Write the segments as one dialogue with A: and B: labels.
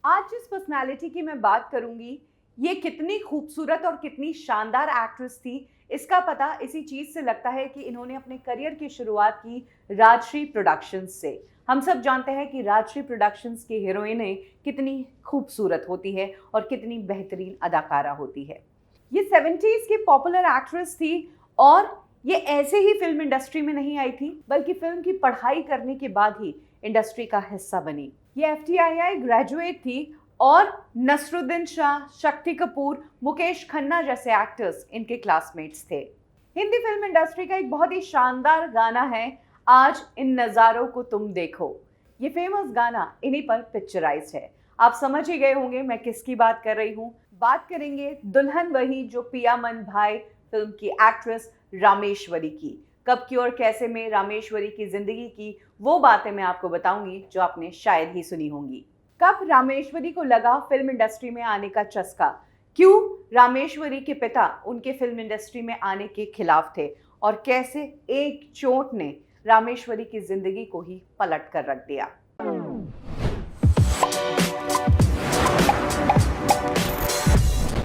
A: आज जिस पर्सनालिटी की मैं बात करूंगी, ये कितनी खूबसूरत और कितनी शानदार एक्ट्रेस थी, इसका पता इसी चीज से लगता है कि इन्होंने अपने करियर की शुरुआत की राजश्री प्रोडक्शंस से। हम सब जानते हैं कि राजश्री प्रोडक्शंस की हीरोइनें कितनी खूबसूरत होती है और कितनी बेहतरीन अदाकारा होती है। ये 70s की पॉपुलर एक्ट्रेस थी और ये ऐसे ही फिल्म इंडस्ट्री में नहीं आई थी, बल्कि फिल्म की पढ़ाई करने के बाद ही इंडस्ट्री का हिस्सा बनी। ये एफटीआईआई ग्रेजुएट थी और नसरुद्दीन शाह, शक्ति कपूर, मुकेश खन्ना जैसे एक्टर्स इनके क्लासमेट्स थे। हिंदी फिल्म इंडस्ट्री का एक बहुत ही शानदार गाना है, आज इन नज़ारों को तुम देखो। ये फेमस गाना इन्हीं पर पिक्चराइज्ड है। आप समझ ही गए होंगे मैं किसकी बात कर रही हूँ। बात करेंगे दुल्हन वही जो पिया मन भाई फिल्म की एक्ट्रेस रामेश्वरी की। कब की और कैसे में रामेश्वरी की जिंदगी की वो बातें मैं आपको बताऊंगी जो आपने शायद ही सुनी होंगी। कब रामेश्वरी को लगा फिल्म इंडस्ट्री में आने का चस्का, क्यों रामेश्वरी के पिता उनके फिल्म इंडस्ट्री में आने के खिलाफ थे और कैसे एक चोट ने रामेश्वरी की जिंदगी को ही पलट कर रख दिया।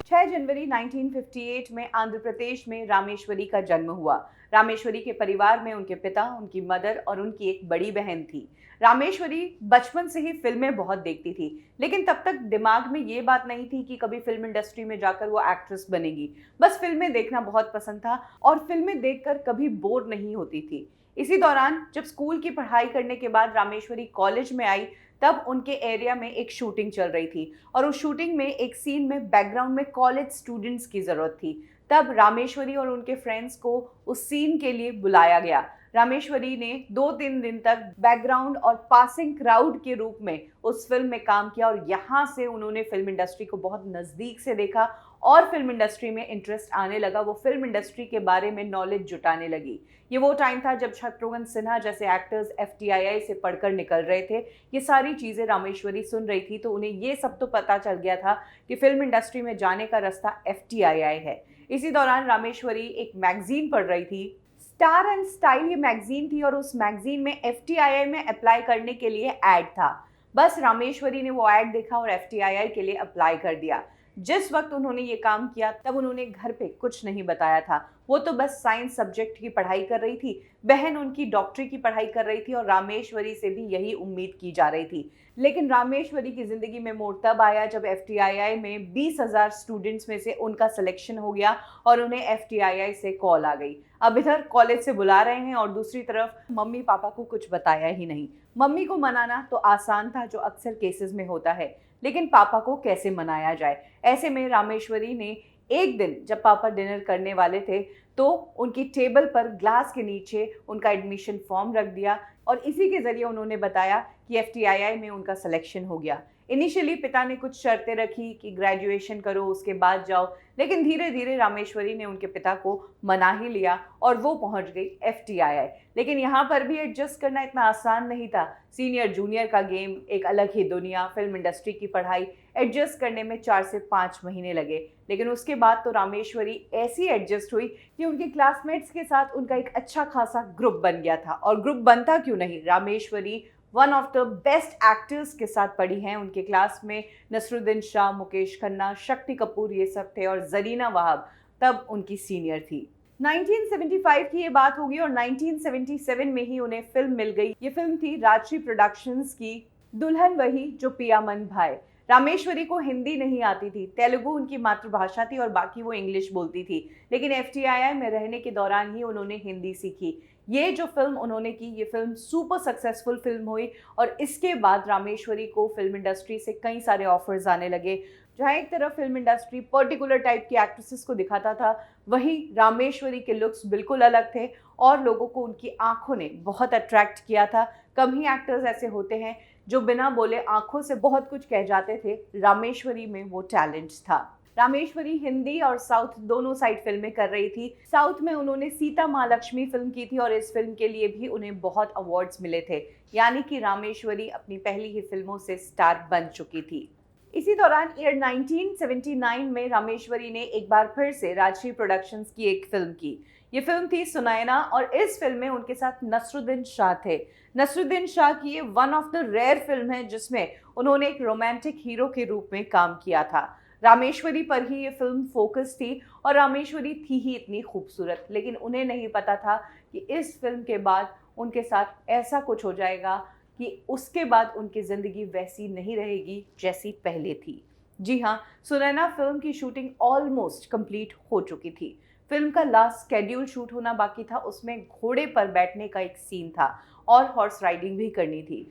A: 6 जनवरी 1958 में आंध्र प्रदेश में रामेश्वरी का जन्म हुआ। रामेश्वरी के परिवार में उनके पिता, उनकी मदर और उनकी एक बड़ी बहन थी। रामेश्वरी बचपन से ही फिल्में बहुत देखती थी, लेकिन तब तक दिमाग में ये बात नहीं थी कि कभी फिल्म इंडस्ट्री में जाकर वो एक्ट्रेस बनेगी। बस फिल्में देखना बहुत पसंद था और फिल्में देखकर कभी बोर नहीं होती थी। इसी दौरान जब स्कूल की पढ़ाई करने के बाद रामेश्वरी कॉलेज में आई, तब उनके एरिया में एक शूटिंग चल रही थी और उस शूटिंग में एक सीन में बैकग्राउंड में कॉलेज स्टूडेंट्स की ज़रूरत थी। तब रामेश्वरी और उनके फ्रेंड्स को उस सीन के लिए बुलाया गया। रामेश्वरी ने 2-3 दिन तक बैकग्राउंड और पासिंग क्राउड के रूप में उस फिल्म में काम किया और यहाँ से उन्होंने फिल्म इंडस्ट्री को बहुत नज़दीक से देखा और फिल्म इंडस्ट्री में इंटरेस्ट आने लगा। वो फिल्म इंडस्ट्री के बारे में नॉलेज जुटाने लगी। ये वो टाइम था जब शत्रुघ्न सिन्हा जैसे एक्टर्स एफटीआईआई से पढ़कर निकल रहे थे। ये सारी चीज़ें रामेश्वरी सुन रही थी, तो उन्हें ये सब तो पता चल गया था कि फिल्म इंडस्ट्री में जाने का रास्ता एफटीआईआई है। इसी दौरान रामेश्वरी एक मैगजीन पढ़ रही थी, स्टार एंड स्टाइल ये मैगजीन थी, और उस मैगजीन में एफटीआईआई में अप्लाई करने के लिए ऐड था। बस रामेश्वरी ने वो ऐड देखा और एफटीआईआई के लिए अप्लाई कर दिया। जिस वक्त उन्होंने ये काम किया तब उन्होंने घर पे कुछ नहीं बताया था। वो तो बस साइंस सब्जेक्ट की पढ़ाई कर रही थी, बहन उनकी डॉक्टरी की पढ़ाई कर रही थी और रामेश्वरी से भी यही उम्मीद की जा रही थी। लेकिन रामेश्वरी की ज़िंदगी में मोड़ तब आया जब एफटीआईआई में 20,000 स्टूडेंट्स में से उनका सिलेक्शन हो गया और उन्हें एफटीआईआई से कॉल आ गई। अब इधर कॉलेज से बुला रहे हैं और दूसरी तरफ मम्मी पापा को कुछ बताया ही नहीं। मम्मी को मनाना तो आसान था, जो अक्सर केसेस में होता है, लेकिन पापा को कैसे मनाया जाए। ऐसे में रामेश्वरी ने एक दिन जब पापा डिनर करने वाले थे तो उनकी टेबल पर ग्लास के नीचे उनका एडमिशन फॉर्म रख दिया और इसी के ज़रिए उन्होंने बताया कि एफटीआईआई में उनका सिलेक्शन हो गया। इनिशियली पिता ने कुछ शर्तें रखी कि ग्रेजुएशन करो उसके बाद जाओ, लेकिन धीरे धीरे रामेश्वरी ने उनके पिता को मना ही लिया और वो पहुंच गई एफटीआईआई। लेकिन यहाँ पर भी एडजस्ट करना इतना आसान नहीं था। सीनियर जूनियर का गेम, एक अलग ही दुनिया, फिल्म इंडस्ट्री की पढ़ाई, एडजस्ट करने में 4 से 5 महीने लगे। लेकिन उसके बाद तो रामेश्वरी ऐसी एडजस्ट हुई कि उनके क्लासमेट्स के साथ उनका एक अच्छा खासा ग्रुप बन गया था। और ग्रुप बनता क्यों नहीं, Rameshwari one of the best actors के साथ पढ़ी हैं। उनके क्लास में नसरुद्दीन शाह, मुकेश खन्ना, शक्ति कपूर ये सब थे और जरीना वहाब तब उनकी सीनियर थी। 1975 की ये बात होगी और 1977 में ही उन्हें फिल्म मिल गई। ये फिल्म थी राजश्री प्रोडक्शंस की दुल्हन वही जो पिया मन भाई। रामेश्वरी को हिंदी नहीं आती थी, तेलुगु उनकी मातृभाषा थी और बाकी वो इंग्लिश बोलती थी, लेकिन एफटीआईआई में रहने के दौरान ही उन्होंने हिंदी सीखी। ये जो फिल्म उन्होंने की, ये फिल्म सुपर सक्सेसफुल फिल्म हुई और इसके बाद रामेश्वरी को फिल्म इंडस्ट्री से कई सारे ऑफर्स आने लगे। जहाँ एक तरफ फिल्म इंडस्ट्री पर्टिकुलर टाइप की एक्ट्रेसेस को दिखाता था, वहीं रामेश्वरी के लुक्स बिल्कुल अलग थे और लोगों को उनकी आंखों ने बहुत अट्रैक्ट किया था। कम ही एक्टर्स ऐसे होते हैं जो बिना बोले आंखों से बहुत कुछ कह जाते थे। रामेश्वरी में वो टैलेंट था। रामेश्वरी हिंदी और साउथ दोनों साइड फिल्में कर रही थी। साउथ में उन्होंने सीता महालक्ष्मी फिल्म की थी और इस फिल्म के लिए भी उन्हें बहुत अवार्ड्स मिले थे, यानी कि रामेश्वरी अपनी पहली ही फिल्मों से स्टार बन चुकी थी। इसी दौरान ईयर 1979 में रामेश्वरी ने एक बार फिर से राजश्री प्रोडक्शंस की एक फिल्म की। ये फिल्म थी सुनैना और इस फिल्म में उनके साथ नसरुद्दीन शाह थे। नसरुद्दीन शाह की ये one of the rare film है जिसमें उन्होंने एक रोमांटिक हीरो के रूप में काम किया था। रामेश्वरी पर ही ये फिल्म फोकस थी और रामेश्वरी थी ही इतनी खूबसूरत, लेकिन उन्हें नहीं पता था कि इस फिल्म के बाद उनके साथ ऐसा कुछ हो जाएगा कि उसके बाद उनकी ज़िंदगी वैसी नहीं रहेगी जैसी पहले थी। जी हाँ, सुनैना फिल्म की शूटिंग ऑलमोस्ट कंप्लीट हो चुकी थी। फिल्म का लास्ट स्केड्यूल शूट होना बाकी था, उसमें घोड़े पर बैठने का एक सीन था और हॉर्स राइडिंग भी करनी थी।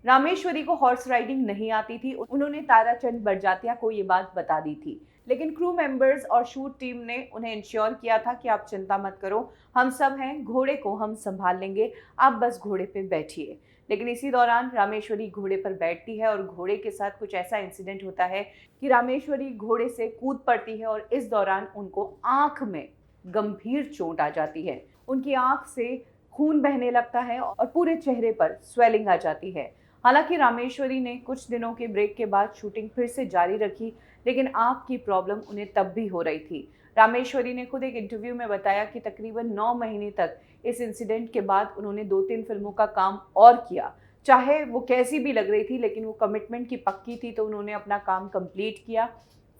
A: रामेश्वरी को हॉर्स राइडिंग नहीं आती थी, उन्होंने ताराचंद बड़जात्या को ये बात बता दी थी, लेकिन क्रू मेंबर्स और शूट टीम ने उन्हें इंश्योर किया था कि आप चिंता मत करो, हम सब हैं, घोड़े को हम संभाल लेंगे, आप बस घोड़े पे बैठिए। लेकिन इसी दौरान रामेश्वरी घोड़े पर बैठती है और घोड़े के साथ कुछ ऐसा इंसिडेंट होता है कि रामेश्वरी घोड़े से कूद पड़ती है और इस दौरान उनको आंख में गंभीर चोट आ जाती है। उनकी आंख से खून बहने लगता है और पूरे चेहरे पर स्वेलिंग आ जाती है। हालांकि रामेश्वरी ने कुछ दिनों के ब्रेक के बाद शूटिंग फिर से जारी रखी, लेकिन आंख की प्रॉब्लम उन्हें तब भी हो रही थी। रामेश्वरी ने खुद एक इंटरव्यू में बताया कि तकरीबन 9 महीने तक इस इंसिडेंट के बाद उन्होंने 2-3 फिल्मों का काम और किया। चाहे वो कैसी भी लग रही थी, लेकिन वो कमिटमेंट की पक्की थी, तो उन्होंने अपना काम कंप्लीट किया।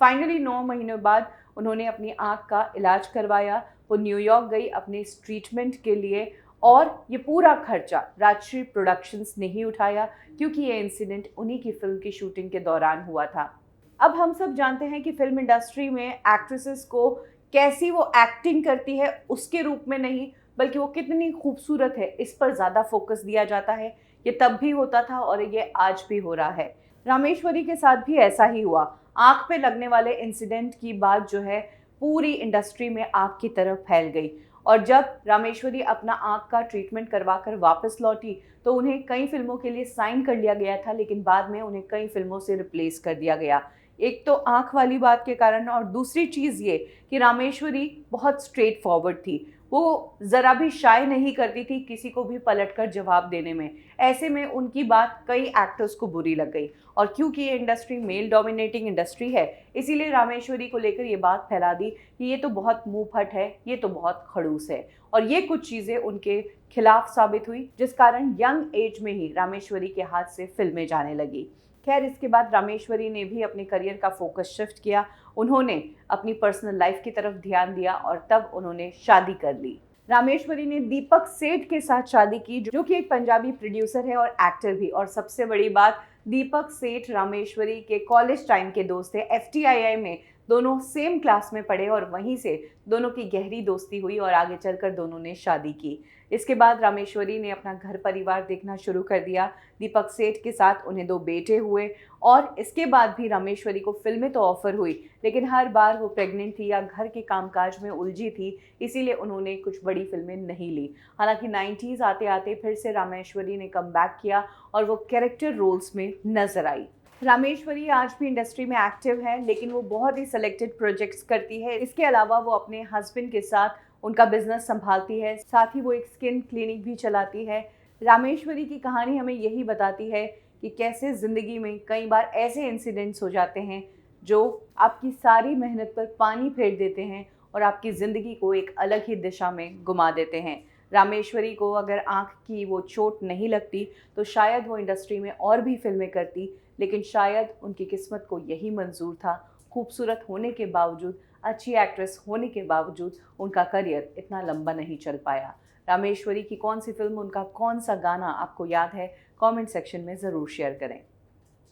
A: फाइनली 9 महीनों बाद उन्होंने अपनी आंख का इलाज करवाया। वो न्यूयॉर्क गई अपने इस ट्रीटमेंट के लिए और ये पूरा खर्चा राजश्री प्रोडक्शंस ने ही उठाया, क्योंकि ये इंसिडेंट उन्हीं की फिल्म की शूटिंग के दौरान हुआ था। अब हम सब जानते हैं कि फिल्म इंडस्ट्री में एक्ट्रेसेस को कैसी वो एक्टिंग करती है उसके रूप में नहीं, बल्कि वो कितनी खूबसूरत है इस पर ज़्यादा फोकस दिया जाता है। ये तब भी होता था और ये आज भी हो रहा है। रामेश्वरी के साथ भी ऐसा ही हुआ। आँख पे लगने वाले इंसिडेंट की बात जो है पूरी इंडस्ट्री में आग की तरह फैल गई और जब रामेश्वरी अपना आँख का ट्रीटमेंट करवा कर वापस लौटी तो उन्हें कई फिल्मों के लिए साइन कर लिया गया था, लेकिन बाद में उन्हें कई फिल्मों से रिप्लेस कर दिया गया। एक तो आँख वाली बात के कारण और दूसरी चीज़ ये कि रामेश्वरी बहुत स्ट्रेट फॉरवर्ड थी। वो ज़रा भी शाय नहीं करती थी किसी को भी पलटकर जवाब देने में। ऐसे में उनकी बात कई एक्टर्स को बुरी लग गई और क्योंकि ये इंडस्ट्री मेल डोमिनेटिंग इंडस्ट्री है, इसीलिए रामेश्वरी को लेकर ये बात फैला दी कि ये तो बहुत मुंहफट है, ये तो बहुत खड़ूस है। और ये कुछ चीज़ें उनके खिलाफ साबित हुई, जिस कारण यंग एज में ही रामेश्वरी के हाथ से फिल्में जाने लगी। खैर, इसके बाद रामेश्वरी ने भी अपने करियर का फोकस शिफ्ट किया। उन्होंने अपनी पर्सनल लाइफ की तरफ ध्यान दिया और तब उन्होंने शादी कर ली। रामेश्वरी ने दीपक सेठ के साथ शादी की, जो कि एक पंजाबी प्रोड्यूसर है और एक्टर भी। और सबसे बड़ी बात, दीपक सेठ रामेश्वरी के कॉलेज टाइम के दोस्त थे। FTII में दोनों सेम क्लास में पढ़े और वहीं से दोनों की गहरी दोस्ती हुई और आगे चलकर दोनों ने शादी की। इसके बाद रामेश्वरी ने अपना घर परिवार देखना शुरू कर दिया। दीपक सेठ के साथ उन्हें 2 बेटे हुए और इसके बाद भी रामेश्वरी को फिल्में तो ऑफर हुई, लेकिन हर बार वो प्रेग्नेंट थी या घर के कामकाज में उलझी थी, इसीलिए उन्होंने कुछ बड़ी फिल्में नहीं ली। हालांकि 90s आते आते फिर से रामेश्वरी ने कम बैक किया और वो कैरेक्टर रोल्स में नजर आई। रामेश्वरी आज भी इंडस्ट्री में एक्टिव है, लेकिन वो बहुत ही सिलेक्टेड प्रोजेक्ट्स करती है। इसके अलावा वो अपने हस्बैंड के साथ उनका बिजनेस संभालती है, साथ ही वो एक स्किन क्लिनिक भी चलाती है। रामेश्वरी की कहानी हमें यही बताती है कि कैसे ज़िंदगी में कई बार ऐसे इंसिडेंट्स हो जाते हैं जो आपकी सारी मेहनत पर पानी फेर देते हैं और आपकी ज़िंदगी को एक अलग ही दिशा में घुमा देते हैं। रामेश्वरी को अगर आँख की वो चोट नहीं लगती तो शायद वो इंडस्ट्री में और भी फिल्में करती, लेकिन शायद उनकी किस्मत को यही मंजूर था। खूबसूरत होने के बावजूद, अच्छी एक्ट्रेस होने के बावजूद उनका करियर इतना लंबा नहीं चल पाया। रामेश्वरी की कौन सी फिल्म, उनका कौन सा गाना आपको याद है? कमेंट सेक्शन में ज़रूर शेयर करें।